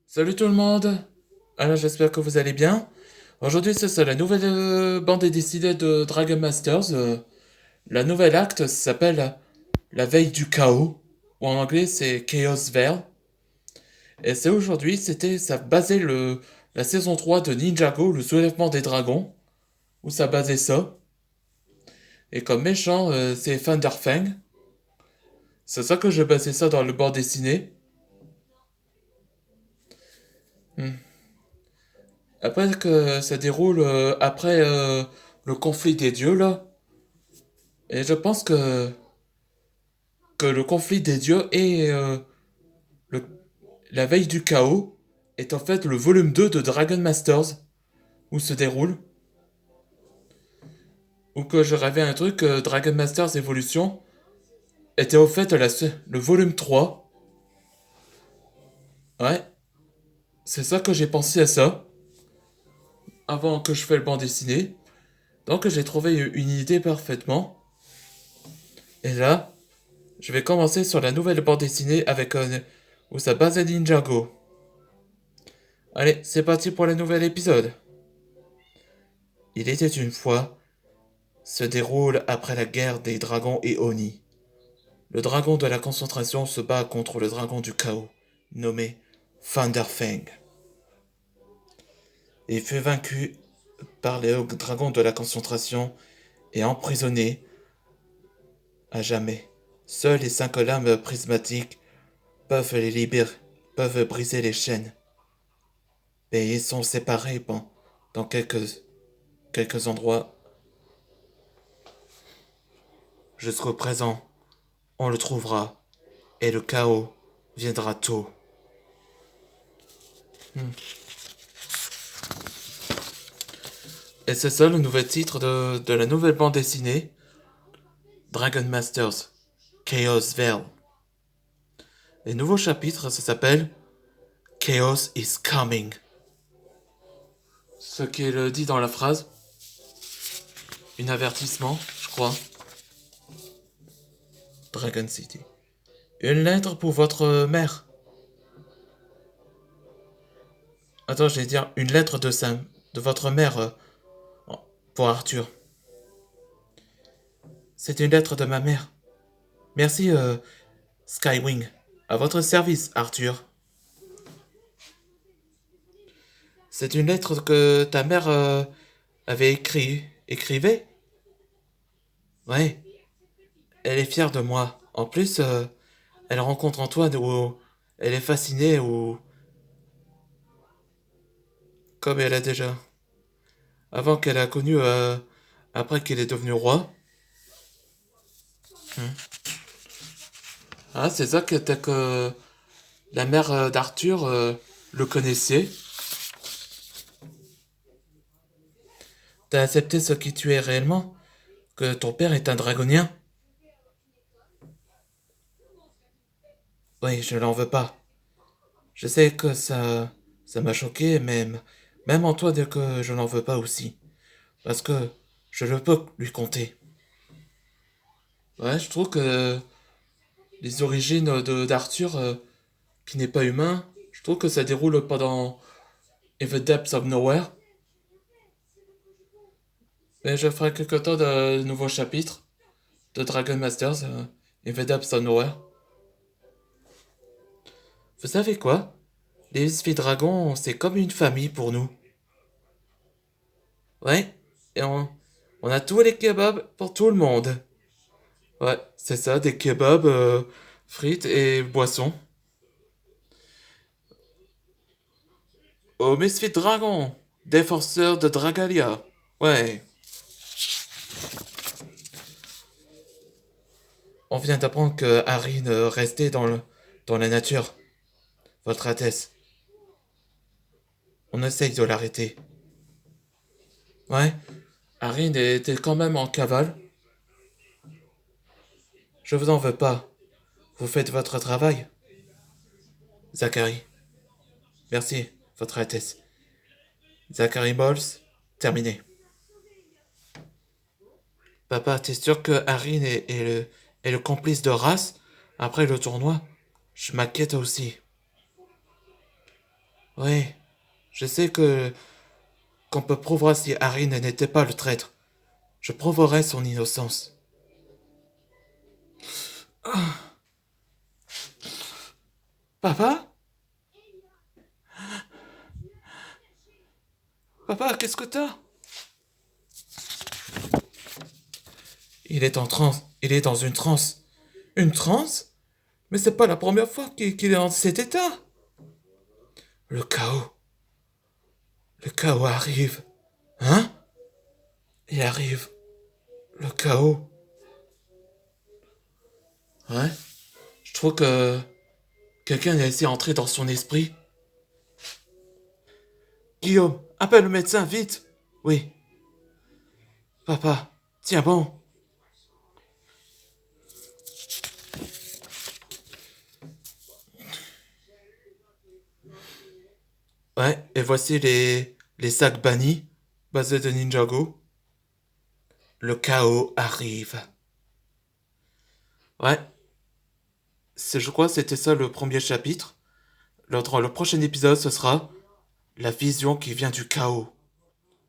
Salut tout le monde! Alors j'espère que vous allez bien. Aujourd'hui c'est ça, la nouvelle bande dessinée de Dragon Masters. La nouvelle acte s'appelle La veille du chaos, ou en anglais c'est Chaos Veil. Et c'est aujourd'hui, ça basait la saison 3 de Ninjago, le soulèvement des dragons, où ça basait ça. Et comme méchant c'est Thunderfang. C'est ça que je basais ça dans le bande dessiné. Hmm. Après que ça déroule après le conflit des dieux là. Et je pense que le conflit des dieux et le- la veille du chaos est en fait le volume 2 de Dragon Masters, où se déroule. Ou que je rêvais un truc, Dragon Masters Evolution était au fait le volume 3. Ouais, c'est ça que j'ai pensé à ça, avant que je fasse le banc dessiné. Donc j'ai trouvé une idée parfaitement. Et là, je vais commencer sur la nouvelle bande dessinée avec où ça base à Ninjago. Allez, c'est parti pour le nouvel épisode. Il était une fois se déroule après la guerre des dragons et Oni. Le dragon de la concentration se bat contre le dragon du chaos, nommé Thunderfang. Il fut vaincu par les dragons de la concentration et emprisonné à jamais. Seules les 5 lames prismatiques peuvent les libérer, peuvent briser les chaînes. Mais ils sont séparés dans quelques endroits. Jusqu'au présent, on le trouvera et le chaos viendra tôt. Hmm. Et c'est ça le nouvel titre de la nouvelle bande dessinée, Dragon Masters, Chaos Veil. Et nouveau chapitre, ça s'appelle Chaos is coming. Ce qu'il dit dans la phrase, un avertissement, je crois. Dragon City. Une lettre pour votre mère. Attends, je vais dire une lettre de votre mère pour Arthur. C'est une lettre de ma mère. Merci, Skywing. À votre service, Arthur. C'est une lettre que ta mère avait écrivait. Ouais, elle est fière de moi. En plus, elle rencontre Antoine où elle est fascinée ou comme elle a déjà. Avant qu'elle a connu, après qu'il est devenu roi. Hmm. Ah, c'est ça que la mère d'Arthur le connaissait. T'as accepté ce qui tu es réellement? Que ton père est un dragonien? Oui, je l'en veux pas. Je sais que ça m'a choqué, même en toi dire que je n'en veux pas aussi. Parce que je le peux lui compter. Ouais, je trouve que les origines d'Arthur, qui n'est pas humain, je trouve que ça déroule pendant In the Depths of Nowhere. Mais je ferai quelque temps de nouveaux chapitres de Dragon Masters, In the Depths of Nowhere. Vous savez quoi? Les Misfits Dragons, c'est comme une famille pour nous. Ouais, et on a tous les kebabs pour tout le monde. Ouais, c'est ça, des kebabs, frites et boissons. Au Misfit Dragon, défenseur de Dragalia. Ouais, on vient d'apprendre que Harry ne restait dans la nature. Votre Altesse, on essaye de l'arrêter. Ouais, Harry était quand même en cavale. Je vous en veux pas. Vous faites votre travail. Zachary, merci, Votre Altesse. Zachary Bowles, terminé. Papa, t'es sûr que Harry est le complice de race après le tournoi? Je m'inquiète aussi. Oui, je sais que qu'on peut prouver si Harry n'était pas le traître. Je prouverai son innocence. Papa? Papa, qu'est-ce que t'as? Il est en transe. Il est dans une transe. Une transe? Mais c'est pas la première fois qu'il est dans cet état. Le chaos. Le chaos arrive. Hein? Il arrive. Le chaos. Ouais. Je trouve que quelqu'un a essayé d'entrer dans son esprit. Guillaume, appelle le médecin, vite. Oui. Papa, tiens bon. Ouais, et voici les sacs bannis, basés de Ninjago. Le chaos arrive. Ouais, je crois que c'était ça le premier chapitre. Dans le prochain épisode, ce sera la vision qui vient du chaos.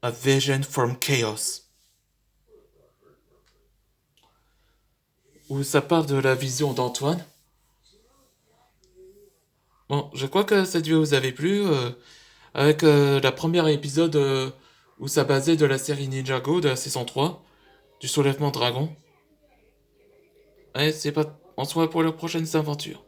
A vision from chaos. Où ça parle de la vision d'Antoine. Bon, je crois que cette vidéo vous avait plu. Avec la première épisode où ça basait de la série Ninjago de la saison 3, du soulèvement dragon. Ouais, c'est pas... On se voit pour les prochaines aventures.